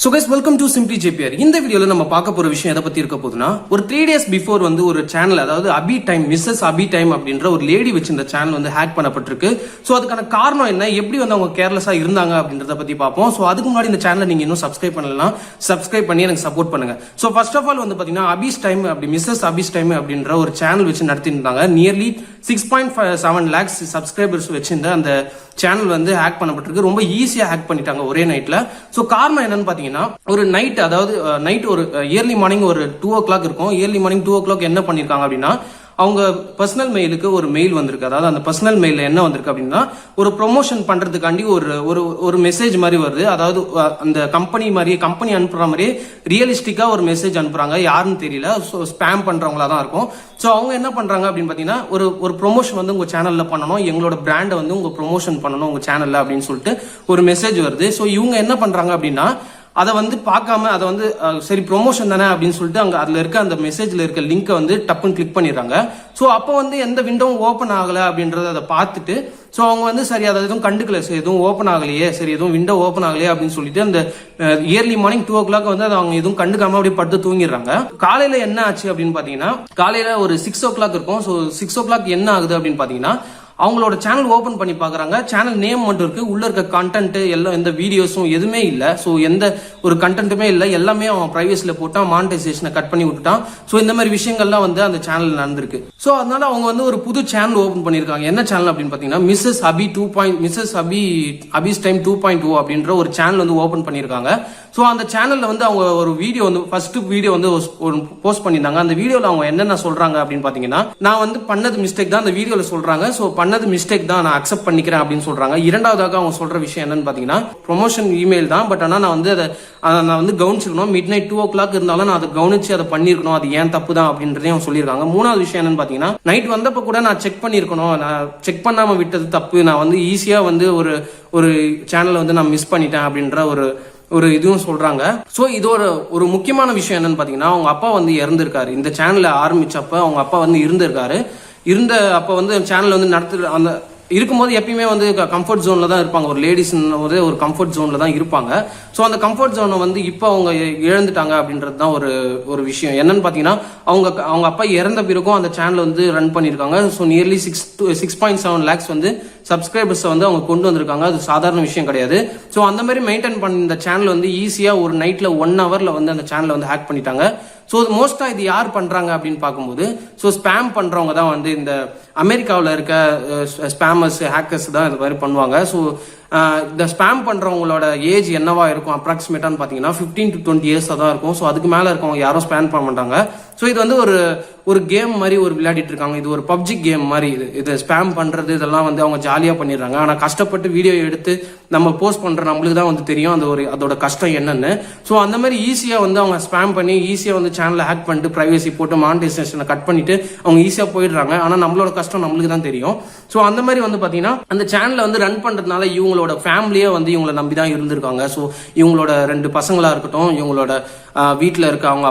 So guys, welcome to Simply JPR. இந்த வீடியோல நம்ம பார்க்க போற விஷயம் எதை பத்தி இருக்க போகுதுன்னா, ஒரு 3 days before வந்து ஒரு சேனல், அதாவது அபி டைம், Mrs.Abi டைம் அப்படின்ற ஒரு லேடி வச்சு இந்த சேனல் வந்து ஹேக் பண்ணப்பட்டிருக்கு. சோ அதுக்கான காரணம் என்ன, எப்படி வந்து அவங்க கேர்லெஸ்ஸா இருந்தாங்க அப்படின்றத பத்தி பார்ப்போம். சோ அதுக்கு முன்னாடி இந்த சேனலை நீங்க இன்னும் சப்ஸ்கிரைப் பண்ணலாம், சப்ஸ்கிரைப் பண்ணி எனக்கு சப்போர்ட் பண்ணுங்க. சோ ஃபர்ஸ்ட் ஆஃப் ஆல் வந்து பாத்தீங்கன்னா அபிஸ் டைம் அப்படி Mrs.Abi டைம் அப்படின்ற ஒரு சேனல் வச்சு நடத்திட்டு இருந்தாங்க. நியர்லி 6.7 lakhs சப்ஸ்கிரைபர்ஸ் வச்சிருந்த அந்த சேனல் வந்து ஹேக் பண்ணப்பட்டிருக்கு. ரொம்ப ஈஸியா ஹேக் பண்ணிட்டாங்க ஒரே நைட்ல. சோ காரணம் என்னன்னு பாத்தீங்கன்னா, ஒரு நைட், அதாவது நைட் ஒரு இயர்லி மார்னிங் ஒரு 2 o'clock இருக்கும். இயர்லி மார்னிங் 2 o'clock என்ன பண்ணிருக்காங்க அப்படின்னா, அவங்க பர்சனல் மெயிலுக்கு ஒரு மெயில் வந்திருக்கு. அதாவது அந்த பர்சனல் மெயில என்ன வந்திருக்கு அப்படின்னா, ஒரு ப்ரொமோஷன் பண்றதுக்காண்டி ஒரு மெசேஜ் மாதிரி வருது. அதாவது அந்த கம்பெனி அனுப்புற மாதிரியே ரியலிஸ்டிக்கா ஒரு மெசேஜ் அனுப்புறாங்க. யாருன்னு தெரியல, ஸ்பேம் பண்றவங்களா தான் இருக்கும். சோ அவங்க என்ன பண்றாங்க அப்படின்னு பாத்தீங்கன்னா, ஒரு ப்ரொமோஷன் வந்து உங்க சேனல்ல பண்ணணும், எங்களோட பிராண்டை வந்து உங்க ப்ரொமோஷன் பண்ணணும் உங்க சேனல்ல அப்படின்னு சொல்லிட்டு ஒரு மெசேஜ் வருது. சோ இவங்க என்ன பண்றாங்க அப்படின்னா, அதை வந்து பார்க்காம, அதை வந்து சரி ப்ரொமோஷன் தானே அப்படின்னு சொல்லிட்டு அங்க அதுல இருக்க அந்த மெசேஜ்ல இருக்க லிங்கை வந்து டப்புன்னு கிளிக் பண்ணிடுறாங்க. ஸோ அப்போ வந்து எந்த விண்டோவும் ஓப்பன் ஆகல அப்படின்றத அதை பார்த்துட்டு, ஸோ அவங்க வந்து சரி அதை எதுவும் கண்டுக்கல, சரி எதுவும் ஓப்பன் ஆகலையே, சரி எதுவும் விண்டோ ஓப்பன் ஆகலையே அப்படின்னு சொல்லிட்டு அந்த இயர்லி மார்னிங் 2 o'clock வந்து அதை அவங்க எதுவும் கண்டுக்காம அப்படியே படுத்து தூங்கிடுறாங்க. காலையில என்ன ஆச்சு அப்படின்னு பாத்தீங்கன்னா, காலையில ஒரு 6 o'clock இருக்கும். ஸோ 6 o'clock என்ன ஆகுது அப்படின்னு பாத்தீங்கன்னா, அவங்களோட சேனல் ஓபன் பண்ணி பாக்குறாங்க. சேனல் நேம் மட்டும் இருக்கு, உள்ள இருக்க கண்டென்ட் எல்லாம், எந்த வீடியோஸும் எதுவுமே இல்ல. சோ எந்த ஒரு கண்டென்ட்டுமே இல்ல, எல்லாமே அவன் பிரைவேசில போட்டான், மானிட்டைசேஷனை கட் பண்ணி விட்டுட்டான். சோ இந்த மாதிரி விஷயங்கள்லாம் வந்து அந்த சேனல் நடந்திருக்கு. சோ அதனால அவங்க வந்து ஒரு புது சேனல் ஓபன் பண்ணிருக்காங்க. என்ன சேனல் அப்படின்னு பாத்தீங்கன்னா, Mrs.Abi டைம் 2.0 அப்படின்ற ஒரு சேனல் வந்து ஓபன் பண்ணிருக்காங்க. சோ அந்த சேனல்ல வந்து அவங்க ஒரு வீடியோ வந்து ஃபர்ஸ்ட் வீடியோ வந்து போஸ்ட் பண்ணிருந்தாங்க. அந்த வீடியோல அவங்க என்னென்ன சொல்றாங்க அப்படின்னு பாத்தீங்கன்னா, நான் வந்து பண்ணது மிஸ்டேக் தான் அந்த வீடியோல சொல்றாங்க. சோ பண்ணது மிஸ்டேக் தான், நான் அக்செப்ட் பண்ணிக்கிறேன் அப்படின்னு சொல்றாங்க. இரண்டாவதாக அவங்க சொல்ற விஷயம் என்னன்னு பாத்தீங்கன்னா, ப்ரொமோஷன் இமெயில் தான், பட் ஆனா நான் வந்து நான் வந்து கவனிச்சிருக்கணும், மிட் நைட் 2 o'clock இருந்தாலும் நான் அதை கவனிச்சு அதை பண்ணிருக்கணும், அது ஏன் தப்பு தான் அப்படின்றதையும் அவங்க சொல்லியிருக்காங்க. மூணாவது விஷயம் என்னன்னு பாத்தீங்கன்னா, நைட் வந்தப்ப கூட நான் செக் பண்ணிருக்கணும், நான் செக் பண்ணாம விட்டது தப்பு, நான் வந்து ஈஸியா வந்து ஒரு சேனலை வந்து நான் மிஸ் பண்ணிட்டேன் அப்படின்ற ஒரு இதுவும் சொல்றாங்க. சோ இது ஒரு முக்கியமான விஷயம் என்னன்னு பாத்தீங்கன்னா, அவங்க அப்பா வந்து இறந்திருக்காரு. இந்த சேனலை ஆரம்பிச்சப்ப அவங்க அப்பா வந்து இருந்திருக்காரு. அப்ப வந்து சேனல் வந்து அந்த இருக்கும்போது எப்பயுமே வந்து கம்ஃபர்ட் ஜோன்ல தான் இருப்பாங்க. ஒரு லேடிஸ் ஒரு கம்ஃபர்ட் ஜோன்ல தான் இருப்பாங்க. சோ அந்த கம்ஃபர்ட் ஜோனை வந்து இப்போ அவங்க இழந்துட்டாங்க அப்படின்றது தான் ஒரு விஷயம். என்னன்னு பாத்தீங்கன்னா, அவங்க அப்பா இறந்த பிறகும் அந்த சேனல் வந்து ரன் பண்ணிருக்காங்க. ஸோ நியர்லி 6.7 lakhs வந்து சப்ஸ்கிரைபர்ஸ் வந்து அவங்க கொண்டு வந்திருக்காங்க. அது சாதாரண விஷயம் கிடையாது. ஸோ அந்த மாதிரி மெயின்டைன் பண்ண இந்த சேனல் வந்து ஈஸியா ஒரு நைட்ல 1 hourல வந்து அந்த சேனலை வந்து ஹேக் பண்ணிட்டாங்க. ஸோ மோஸ்டா இது யார் பண்றாங்க அப்படின்னு பார்க்கும்போது, ஸோ ஸ்பேம் பண்றவங்க தான் வந்து இந்த அமெரிக்காவில் இருக்க ஸ்பேமர்ஸ், ஹேக்கர்ஸ் தான் இது மாதிரி பண்ணுவாங்க. ஸோ இந்த ஸ்பேம் பண்றவங்களோட ஏஜ் என்னவா இருக்கும் அப்ராக்சிமேட்டான்னு பாத்தீங்கன்னா 15 to 20 years தான் இருக்கும். ஸோ அதுக்கு மேல இருக்கவங்க யாரும் ஸ்பேம் பண்ண மாட்டாங்க. ஸோ இது வந்து ஒரு கேம் மாதிரி விளையாடிட்டு இருக்காங்க. இது ஒரு பப்ஜி கேம் மாதிரி. இது ஸ்பேம் பண்றது இதெல்லாம் வந்து அவங்க ஜாலியா பண்ணிடுறாங்க. ஆனா கஷ்டப்பட்டு வீடியோ எடுத்து நம்ம போஸ்ட் பண்ற நம்மளுக்கு தான் வந்து தெரியும் அதோட கஷ்டம் என்னன்னு. ஸோ அந்த மாதிரி ஈஸியா வந்து அவங்க ஸ்பேம் பண்ணி ஈஸியா வந்து சேனலை ஹேக் பண்ணிட்டு பிரைவசி போட்டு மானிட்டைசேஷனை கட் பண்ணிட்டு அவங்க ஈஸியா போயிடுறாங்க. ஆனா நம்மளோட கஷ்டம் நம்மளுக்கு தான் தெரியும். ஸோ அந்த மாதிரி வந்து பாத்தீங்கன்னா, அந்த சேனலை வந்து ரன் பண்றதுனால இவங்களோட ஃபேமிலியே வந்து இவங்களை நம்பி தான் இருந்திருக்காங்க. ஸோ இவங்களோட 2 பசங்களா இருக்கட்டும், இவங்களோட வீட்டில் இருக்க அவங்க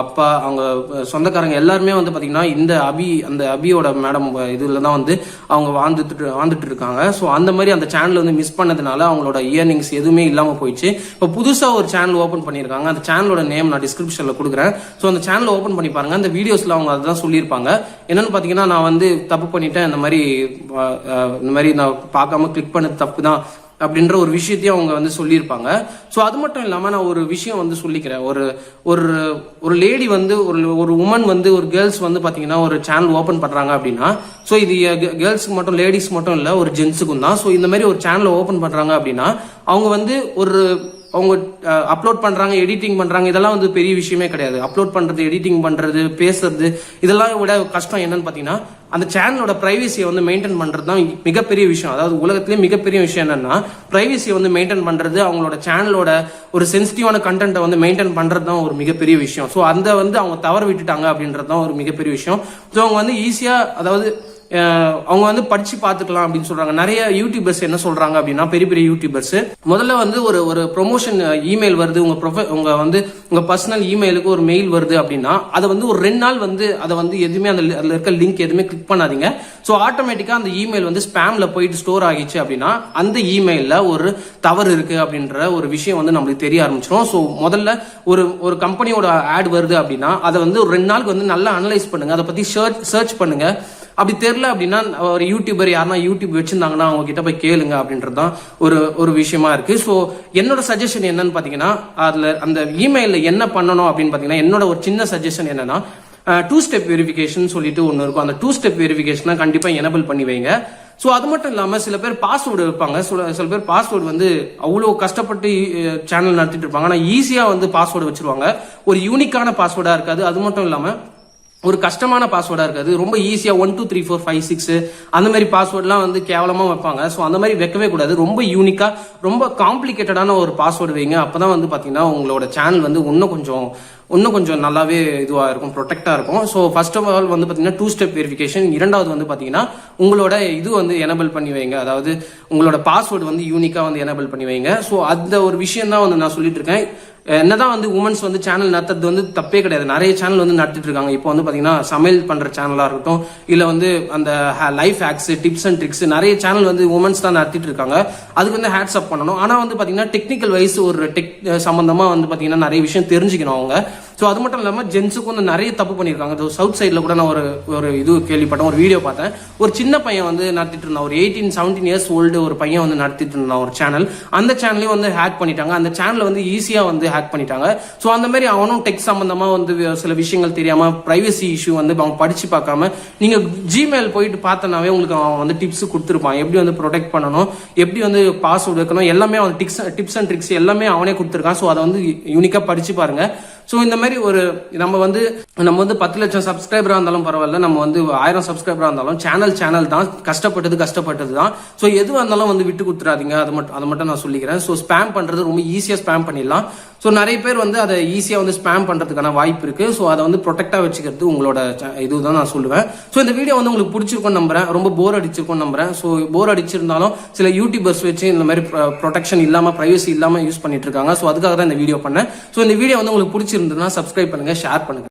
அப்பா அவங்க சொந்தக்காரங்க எல்லாருமே வந்து பாத்தீங்கன்னா அந்த அபியோட மேடம் இதுல தான் வந்து அவங்க வாழ்ந்துட்டு இருக்காங்க. ஸோ அந்த மாதிரி அந்த சேனல் வந்து மிஸ் பண்ணதுனால அவங்களோட இயர்னிங்ஸ் எதுவுமே இல்லாம போயிடுச்சு. இப்போ புதுசா ஒரு சேனல் ஓபன் பண்ணிருக்காங்க. அந்த சேனலோட நேம் நான் டிஸ்கிரிப்ஷன்ல கொடுக்குறேன். ஸோ அந்த சேனல் ஓபன் பண்ணி பாருங்க. அந்த வீடியோஸ்ல அவங்க அதுதான் சொல்லியிருப்பாங்க. என்னன்னு பாத்தீங்கன்னா, நான் வந்து தப்பு பண்ணிட்டேன், இந்த மாதிரி நான் பார்க்காம கிளிக் பண்ணது தப்பு தான் அப்படின்ற ஒரு விஷயத்தையும் அவங்க வந்து சொல்லியிருப்பாங்க. ஸோ அது மட்டும் இல்லாம நான் ஒரு விஷயம் வந்து சொல்லிக்கிறேன். ஒரு லேடி வந்து ஒரு உமன் வந்து ஒரு கேர்ள்ஸ் வந்து பாத்தீங்கன்னா ஒரு சேனல் ஓபன் பண்றாங்க அப்படின்னா, ஸோ இது கேர்ள்ஸுக்கு மட்டும், லேடிஸ் மட்டும் இல்ல, ஒரு ஜென்ஸுக்கும் தான். ஸோ இந்த மாதிரி ஒரு சேனல் ஓபன் பண்றாங்க அப்படின்னா, அவங்க வந்து அவங்க அப்லோட் பண்றாங்க, எடிட்டிங் பண்றாங்க, இதெல்லாம் வந்து பெரிய விஷயமே கிடையாது. அப்லோட் பண்றது, எடிட்டிங் பண்றது, பேசுறது, இதெல்லாம் விட கஷ்டம் என்னன்னு பாத்தீங்கன்னா, அந்த சேனலோட பிரைவசியை வந்து மெயின்டைன் பண்றது தான் மிகப்பெரிய விஷயம். அதாவது உலகத்திலே மிகப்பெரிய விஷயம் என்னன்னா, பிரைவசியை வந்து மெயின்டைன் பண்றது, அவங்களோட சேனலோட ஒரு சென்சிட்டிவான கண்டென்ட்டை வந்து மெயின்டைன் பண்றது தான் ஒரு மிகப்பெரிய விஷயம். ஸோ அந்த வந்து அவங்க தவற விட்டுட்டாங்க அப்படின்றது தான் ஒரு மிகப்பெரிய விஷயம். ஸோ அவங்க வந்து ஈஸியா, அதாவது அவங்க வந்து படிச்சு பார்த்துக்கலாம் அப்படின்னு சொல்றாங்க. நிறைய யூடியூபர்ஸ் என்ன சொல்றாங்க அப்படின்னா, பெரிய பெரிய யூடியூபர்ஸ் முதல்ல வந்து ஒரு ப்ரொமோஷன் இமெயில் வருது, உங்க பர்சனல் இமெயிலுக்கு ஒரு மெயில் வருது அப்படின்னா அதை வந்து ஒரு 2 நாள் வந்து அதை வந்து எதுவுமே அதுல இருக்க லிங்க் எதுவுமே கிளிக் பண்ணாதீங்க. ஸோ ஆட்டோமேட்டிக்கா அந்த இமெயில் வந்து ஸ்பேம்ல போயிட்டு ஸ்டோர் ஆகிச்சு அப்படின்னா அந்த இமெயில்ல ஒரு தவறு இருக்கு அப்படின்ற ஒரு விஷயம் வந்து நம்மளுக்கு தெரிய ஆரம்பிச்சிடும். ஸோ முதல்ல ஒரு கம்பெனியோட ஆட் வருது அப்படின்னா அதை வந்து ஒரு 2 நாளுக்கு வந்து நல்லா அனலைஸ் பண்ணுங்க, அதை பத்தி சர்ச் பண்ணுங்க. அப்படி தெரியல அப்படின்னா ஒரு யூடியூபர் யாருன்னா யூடியூப் வச்சிருந்தாங்கன்னா அவங்க கிட்ட போய் கேளுங்க அப்படின்றது தான் ஒரு விஷயமா இருக்கு. ஸோ என்னோட சஜஷன் என்னன்னு பாத்தீங்கன்னா, அதுல அந்த இமெயில என்ன பண்ணணும் அப்படின்னு பாத்தீங்கன்னா, என்னோட ஒரு சின்ன சஜஷன் என்னன்னா, 2 ஸ்டெப் வெரிஃபிகேஷன் சொல்லிட்டு ஒன்று இருக்கும். அந்த 2 ஸ்டெப் வெரிஃபிகேஷனை கண்டிப்பா எனபிள் பண்ணி வைங்க. ஸோ அது மட்டும் இல்லாம சில பேர் பாஸ்வேர்டு வைப்பாங்க. சில பேர் பாஸ்வேர்டு வந்து அவ்வளோ கஷ்டப்பட்டு சேனல் நடத்திட்டு இருப்பாங்க, ஆனா ஈஸியா வந்து பாஸ்வேர்டு வச்சிருவாங்க. ஒரு யூனிக்கான பாஸ்வேர்டா இருக்காது. அது மட்டும் இல்லாம ஒரு கஷ்டமான பாஸ்வேர்டா இருக்காது. ரொம்ப ஈஸியா 1 2 3 4 5 6 அந்த மாதிரி பாஸ்வேர்ட்லாம் வந்து கேவலமா வைப்பாங்க. ஸோ அந்த மாதிரி வைக்கவே கூடாது. ரொம்ப யூனிக்கா ரொம்ப காம்ப்ளிகேட்டடான ஒரு பாஸ்வேர்டு வைங்க. அப்பதான் வந்து பாத்தீங்கன்னா உங்களோட சேனல் வந்து இன்னும் கொஞ்சம் நல்லாவே இதுவா இருக்கும், ப்ரொடெக்டா இருக்கும். ஸோ ஃபர்ஸ்ட் ஆஃப் ஆல் வந்து பாத்தீங்கன்னா 2 ஸ்டெப் வெரிஃபிகேஷன். இரண்டாவது வந்து பாத்தீங்கன்னா உங்களோட இது வந்து எனபிள் பண்ணி வைங்க, அதாவது உங்களோட பாஸ்வேர்டு வந்து யூனிக்கா வந்து எனபிள் பண்ணி வைங்க. ஸோ அந்த ஒரு விஷயம் தான் வந்து நான் சொல்லிட்டு இருக்கேன். என்னதான் வந்து உமன்ஸ் வந்து சேனல் நடத்துறது வந்து தப்பே கிடையாது. நிறைய சேனல் வந்து நடத்திட்டு இருக்காங்க. இப்போ வந்து பாத்தீங்கன்னா சமையல் பண்ற சேனலா இருக்கட்டும், இல்ல வந்து அந்த life hacks, tips and tricks, நிறைய சேனல் வந்து உமன்ஸ் தான் நடத்திட்டு இருக்காங்க. அதுக்கு வந்து ஹேட்ஸ் அப் பண்ணணும். ஆனா வந்து பாத்தீங்கன்னா டெக்னிக்கல் வைஸ் ஒரு டெக் சம்பந்தமா வந்து பாத்தீங்கன்னா நிறைய விஷயம் தெரிஞ்சுக்கணும் அவங்க. ஸோ அது மட்டும் இல்லாமல் ஜென்ஸுக்கும் வந்து நிறைய தப்பு பண்ணியிருக்காங்க. சவுத் சைடில் கூட நான் ஒரு இது கேள்விப்பட்டேன், ஒரு வீடியோ பார்த்தேன். ஒரு சின்ன பையன் வந்து நடத்திட்டு இருந்தான், ஒரு 18-17 இயர்ஸ் ஓல்டு ஒரு பையன் வந்து நடத்திட்டு இருந்தான் ஒரு சேனல். அந்த சேனலையும் வந்து ஹேக் பண்ணிட்டாங்க. அந்த சேனலை வந்து ஈஸியாக வந்து ஹேக் பண்ணிட்டாங்க. ஸோ அந்த மாதிரி அவனும் டெக் சம்பந்தமா வந்து சில விஷயங்கள் தெரியாம, பிரைவசி இஷ்யூ வந்து அவங்க படிச்சு பார்க்காம, நீங்க ஜிமெயில் போயிட்டு பார்த்தனாவே உங்களுக்கு அவன் வந்து டிப்ஸ் கொடுத்துருப்பான். எப்படி வந்து ப்ரொடெக்ட் பண்ணணும், எப்படி வந்து பாஸ்வேர்டு வைக்கணும், எல்லாமே அவன் டிப்ஸ் அண்ட் ட்ரிக்ஸ் எல்லாமே அவனே கொடுத்துருக்கான். ஸோ அதை வந்து யூனிக்கா படிச்சு பாருங்க. ஸோ இந்த மாதிரி நம்ம வந்து 10 லட்சம் சப்ஸ்கிரைபரா இருந்தாலும் பரவாயில்ல, நம்ம வந்து 1000 சப்ஸ்கிரைபரா இருந்தாலும் சேனல் தான், கஷ்டப்பட்டது தான். ஸோ எதுவாக இருந்தாலும் வந்து விட்டு கொடுத்துறாதீங்க. அதை மட்டும் நான் சொல்லிக்கிறேன். ஸோ ஸ்பேம் பண்றது ரொம்ப ஈஸியா ஸ்பேம் பண்ணிடலாம். ஸோ நிறைய பேர் வந்து அதை ஈஸியா வந்து ஸ்பேம் பண்றதுக்கான வாய்ப்பு இருக்கு. ஸோ அதை வந்து ப்ரொடெக்டா வச்சுக்கிறது உங்களோட இதுதான் நான் சொல்லுவேன். ஸோ இந்த வீடியோ வந்து உங்களுக்கு பிடிச்சிருக்கும் நம்புறேன், ரொம்ப போர் அடிச்சிருக்கும் நம்புறேன். ஸோ போர் அடிச்சிருந்தாலும் சில யூடியூபர்ஸ் வச்சு இந்த மாதிரி ப்ரொடெக்ஷன் இல்லாம, பிரைவசி இல்லாம யூஸ் பண்ணிட்டு இருக்காங்க. ஸோ அதுக்காக தான் இந்த வீடியோ பண்ணேன். ஸோ இந்த வீடியோ வந்து உங்களுக்கு பிடிச்சிருந்ததுன்னா சப்ஸ்கிரைப் பண்ணுங்க, ஷேர் பண்ணுங்க.